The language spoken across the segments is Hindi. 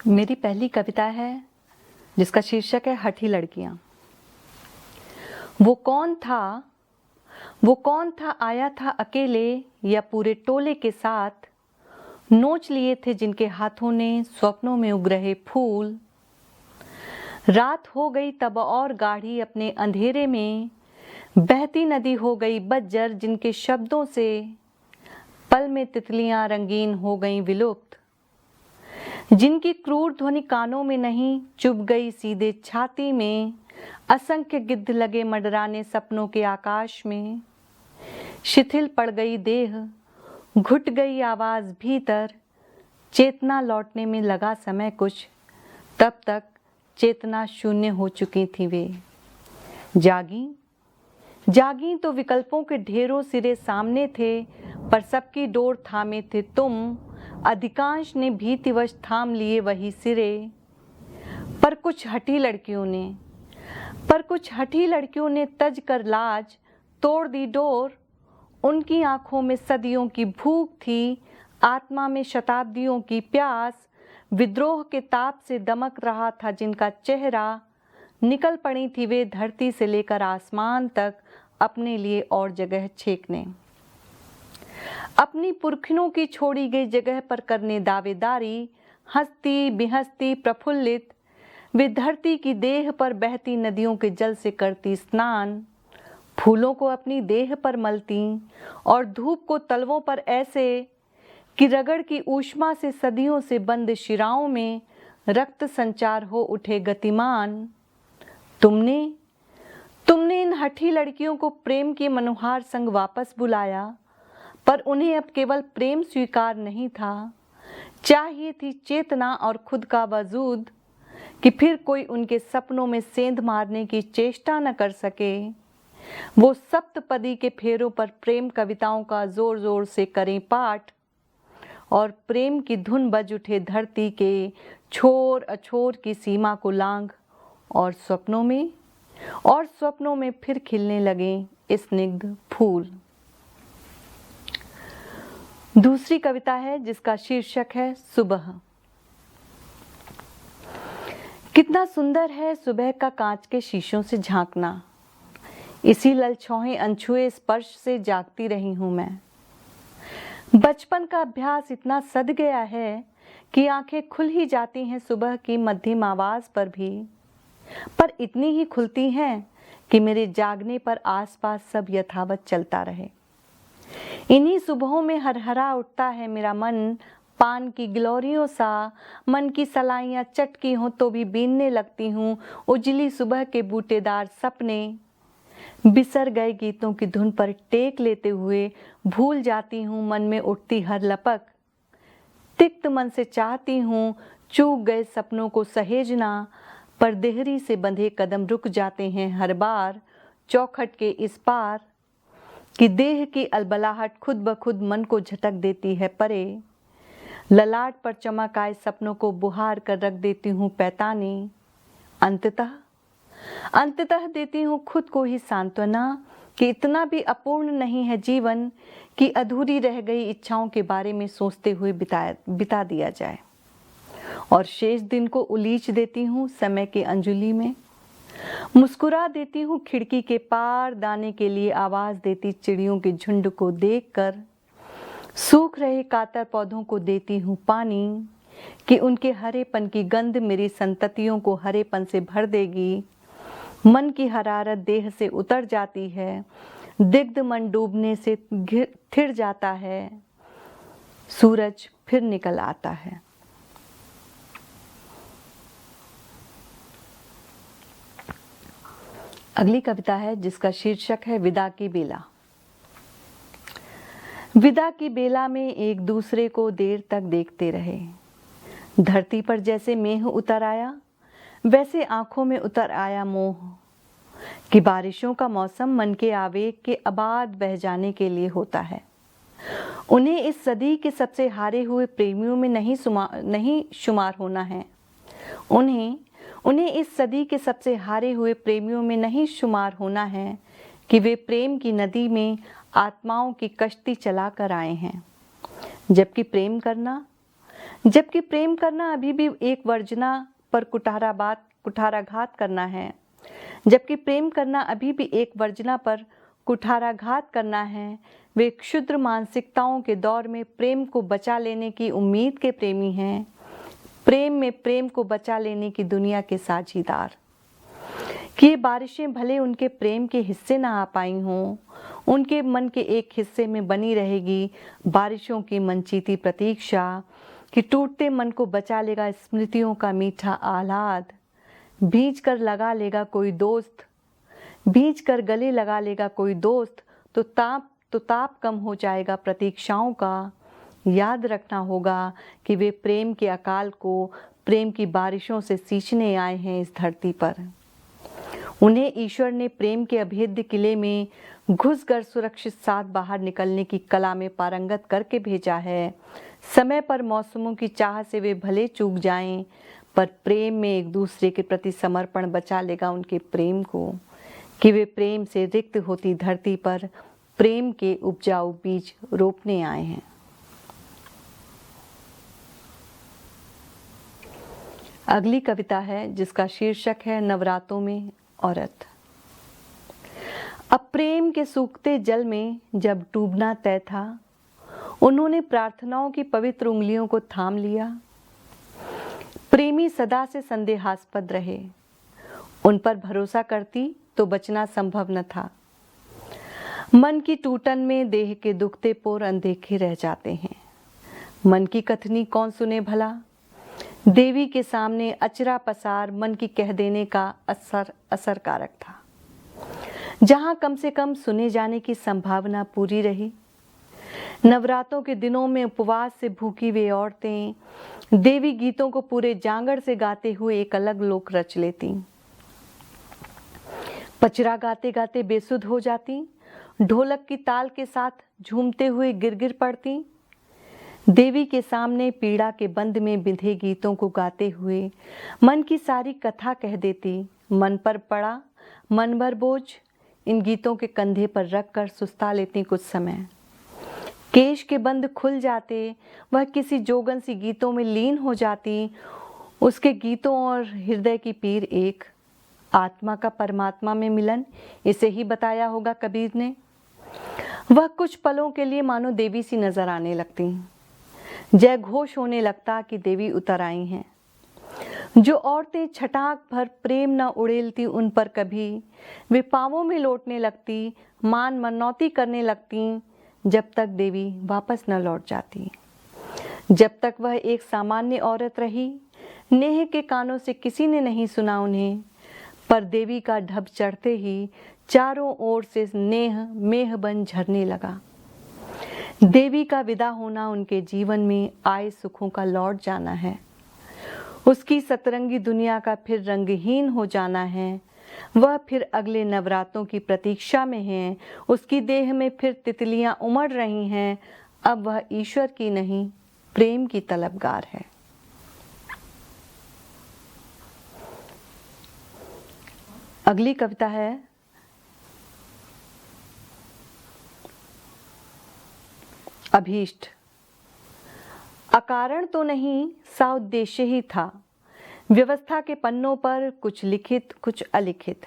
मेरी पहली कविता है जिसका शीर्षक है हठी लड़कियां। वो कौन था आया था अकेले या पूरे टोले के साथ, नोच लिए थे जिनके हाथों ने स्वप्नों में उग रहे फूल। रात हो गई तब और गाढ़ी अपने अंधेरे में, बहती नदी हो गई बज्जर जिनके शब्दों से पल में तितलियां रंगीन हो गईं विलुप्त। जिनकी क्रूर ध्वनि कानों में नहीं चुभ गई सीधे छाती में, असंख्य गिद्ध लगे मंडराने सपनों के आकाश में। शिथिल पड़ गई देह, घुट गई आवाज भीतर, चेतना लौटने में लगा समय कुछ, तब तक चेतना शून्य हो चुकी थी वे। जागी तो विकल्पों के ढेरों सिरे सामने थे, पर सबकी डोर थामे थे तुम। अधिकांश ने भीतिवश थाम लिए वही सिरे, पर कुछ हठी लड़कियों ने तज कर लाज तोड़ दी डोर। उनकी आंखों में सदियों की भूख थी, आत्मा में शताब्दियों की प्यास। विद्रोह के ताप से दमक रहा था जिनका चेहरा, निकल पड़ी थी वे धरती से लेकर आसमान तक अपने लिए और जगह छेकने। अपनी पुरखिनों की छोड़ी गई जगह पर करने दावेदारी, हंसती बिहंसती प्रफुल्लित वे धरती की देह पर बहती नदियों के जल से करती स्नान। फूलों को अपनी देह पर मलती और धूप को तलवों पर ऐसे कि रगड़ की ऊष्मा से सदियों से बंद शिराओं में रक्त संचार हो उठे गतिमान। तुमने इन हठी लड़कियों को प्रेम के मनोहार संग वापस बुलाया, पर उन्हें अब केवल प्रेम स्वीकार नहीं था, चाहिए थी चेतना और खुद का वजूद, कि फिर कोई उनके सपनों में सेंध मारने की चेष्टा न कर सके। वो सप्तपदी के फेरों पर प्रेम कविताओं का जोर जोर से करें पाठ, और प्रेम की धुन बज उठे धरती के छोर अछोर की सीमा को लांघ, और स्वप्नों में फिर खिलने लगे स्निग्ध फूल। दूसरी कविता है जिसका शीर्षक है सुबह। कितना सुंदर है सुबह का कांच के शीशों से झांकना, इसी ललछौहे अनछुए स्पर्श से जागती रही हूं मैं। बचपन का अभ्यास इतना सध गया है कि आंखें खुल ही जाती हैं सुबह की मध्यम आवाज पर भी, पर इतनी ही खुलती हैं कि मेरे जागने पर आसपास सब यथावत चलता रहे। इन्हीं सुबहों में हरहरा उठता है मेरा मन, पान की गिलोरियों सा। मन की सलाइयां चटकी हों तो भी बीनने लगती हूँ उजली सुबह के बूटेदार सपने। बिसर गए गीतों की धुन पर टेक लेते हुए भूल जाती हूँ मन में उठती हर लपक। तिक्त मन से चाहती हूँ चूक गए सपनों को सहेजना, पर देहरी से बंधे कदम रुक जाते हैं हर बार चौखट के इस पार, कि देह की अलबलाहट खुद ब खुद मन को झटक देती है परे। ललाट पर चमक आए सपनों को बुहार कर रख देती हूँ पैताने। अंततः देती हूँ खुद को ही सांत्वना कि इतना भी अपूर्ण नहीं है जीवन कि अधूरी रह गई इच्छाओं के बारे में सोचते हुए बिता दिया जाए। और शेष दिन को उलीच देती हूँ समय के अंजुलि में। मुस्कुरा देती हूँ खिड़की के पार दाने के लिए आवाज देती चिड़ियों के झुंड को देखकर। सूख रहे कातर पौधों को देती हूँ पानी, कि उनके हरेपन की गंध मेरी संततियों को हरेपन से भर देगी। मन की हरारत देह से उतर जाती है, दिग्ध मन डूबने से थिर जाता है, सूरज फिर निकल आता है। अगली कविता है जिसका शीर्षक है विदा की बेला। विदा की बेला में एक दूसरे को देर तक देखते रहे। धरती पर जैसे मेह उतर आया, वैसे आंखों में उतर आया मोह, कि बारिशों का मौसम मन के आवेग के अबाध बह जाने के लिए होता है। उन्हें इस सदी के सबसे हारे हुए प्रेमियों में नहीं शुमार होना है। उन्हें इस सदी के सबसे हारे हुए प्रेमियों में नहीं शुमार होना है कि वे प्रेम की नदी में आत्माओं की कश्ती चला कर आए हैं। जबकि प्रेम करना जबकि प्रेम करना अभी भी एक वर्जना पर कुठाराघात करना है। जबकि प्रेम करना अभी भी एक वर्जना पर कुठाराघात करना है। वे क्षुद्र मानसिकताओं के दौर में प्रेम को बचा लेने की उम्मीद के प्रेमी हैं। प्रेम में प्रेम को बचा लेने की दुनिया के साझीदार। कि ये बारिशें भले उनके प्रेम के हिस्से ना आ पाई हों, उनके मन के एक हिस्से में बनी रहेगी बारिशों की मनचीती प्रतीक्षा कि टूटते मन को बचा लेगा स्मृतियों का मीठा आह्लाद। भींच कर लगा लेगा कोई दोस्त, भींच कर गले लगा लेगा कोई दोस्त, तो ताप कम हो जाएगा प्रतीक्षाओं का। याद रखना होगा कि वे प्रेम के अकाल को प्रेम की बारिशों से सींचने आए हैं इस धरती पर। उन्हें ईश्वर ने प्रेम के अभेद्य किले में घुसकर सुरक्षित साथ बाहर निकलने की कला में पारंगत करके भेजा है। समय पर मौसमों की चाह से वे भले चूक जाएं, पर प्रेम में एक दूसरे के प्रति समर्पण बचा लेगा उनके प्रेम को। कि वे प्रेम से रिक्त होती धरती पर प्रेम के उपजाऊ बीज रोपने आए हैं। अगली कविता है जिसका शीर्षक है नवरातों में औरत। अब प्रेम के सूखते जल में जब डूबना तय था, उन्होंने प्रार्थनाओं की पवित्र उंगलियों को थाम लिया। प्रेमी सदा से संदेहास्पद रहे, उन पर भरोसा करती तो बचना संभव न था। मन की टूटन में देह के दुखते पोर अनदेखे रह जाते हैं। मन की कथनी कौन सुने भला, देवी के सामने अचरा पसार मन की कह देने का असरकारक था। जहां कम से कम सुने जाने की संभावना पूरी रही। नवरात्रों के दिनों में उपवास से भूखी वे औरतें देवी गीतों को पूरे जांगर से गाते हुए एक अलग लोक रच लेती। पचरा गाते गाते बेसुध हो जाती, ढोलक की ताल के साथ झूमते हुए गिर पड़ती। देवी के सामने पीड़ा के बंध में बिंधे गीतों को गाते हुए मन की सारी कथा कह देती। मन पर पड़ा मन भर बोझ इन गीतों के कंधे पर रख कर सुस्ता लेती कुछ समय। केश के बंध खुल जाते, वह किसी जोगन सी गीतों में लीन हो जाती। उसके गीतों और हृदय की पीर एक। आत्मा का परमात्मा में मिलन, इसे ही बताया होगा कबीर ने। वह कुछ पलों के लिए मानो देवी सी नजर आने लगती। जय घोष होने लगता कि देवी उतर आई हैं। जो औरतें छटाक भर प्रेम न उड़ेलती उन पर कभी, वे पांवों में लौटने लगती, मान मनौती करने लगती, जब तक देवी वापस न लौट जाती। जब तक वह एक सामान्य औरत रही, नेह के कानों से किसी ने नहीं सुना उन्हें। पर देवी का ढब चढ़ते ही चारों ओर से नेह मेह बन झरने लगा। देवी का विदा होना उनके जीवन में आए सुखों का लौट जाना है। उसकी सतरंगी दुनिया का फिर रंगहीन हो जाना है। वह फिर अगले नवरात्रों की प्रतीक्षा में है। उसकी देह में फिर तितलियां उमड़ रही हैं। अब वह ईश्वर की नहीं, प्रेम की तलबगार है। अगली कविता है अभीष्ट। अकारण तो नहीं, सा उद्देश्य ही था। व्यवस्था के पन्नों पर कुछ लिखित कुछ अलिखित।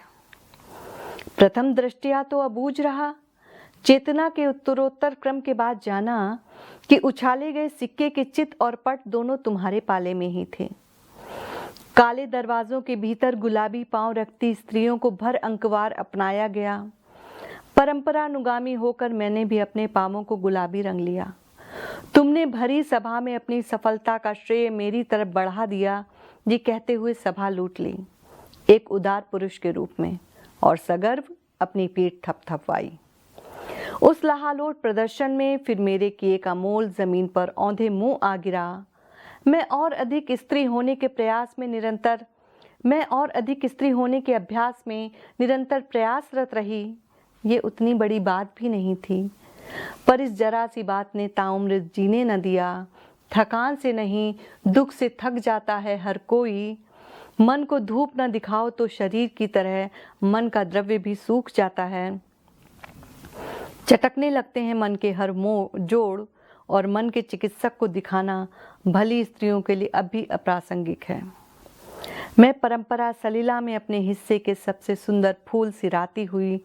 प्रथम दृष्टया तो अबूझ रहा, चेतना के उत्तरोत्तर क्रम के बाद जाना कि उछाले गए सिक्के के चित और पट दोनों तुम्हारे पाले में ही थे। काले दरवाजों के भीतर गुलाबी पांव रखती स्त्रियों को भर अंकवार अपनाया गया। परंपरानुगामी होकर मैंने भी अपने पांवों को गुलाबी रंग लिया। तुमने भरी सभा में अपनी सफलता का श्रेय मेरी तरफ बढ़ा दिया, ये कहते हुए सभा लूट ली एक उदार पुरुष के रूप में, और सगर्व अपनी पीठ थपथपवाई। उस लहालोट प्रदर्शन में फिर मेरे किए का मोल जमीन पर औंधे मुंह आ गिरा। मैं और अधिक स्त्री होने के अभ्यास में निरंतर प्रयासरत रही। ये उतनी बड़ी बात भी नहीं थी, पर इस जरा सी बात ने ताउम्र जीने न दिया। थकान से नहीं, दुख से थक जाता है हर कोई। मन को धूप न दिखाओ तो शरीर की तरह मन का द्रव्य भी सूख जाता है। चटकने लगते हैं मन के हर जोड़, और मन के चिकित्सक को दिखाना भली स्त्रियों के लिए अब भी अप्रासंगिक है। मैं परंपरा सलीला में अपने हिस्से के सबसे सुंदर फूल सिराती हुई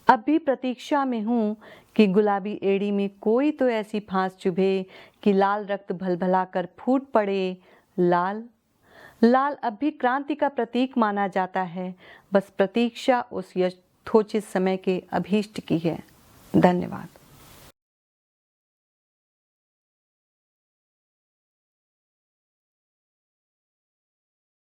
अब भी प्रतीक्षा में हूँ कि गुलाबी एड़ी में कोई तो ऐसी फांस चुभे कि लाल रक्त भलभला कर फूट पड़े। लाल लाल अब भी क्रांति का प्रतीक माना जाता है। बस प्रतीक्षा उस यथोचित समय के अभीष्ट की है। धन्यवाद।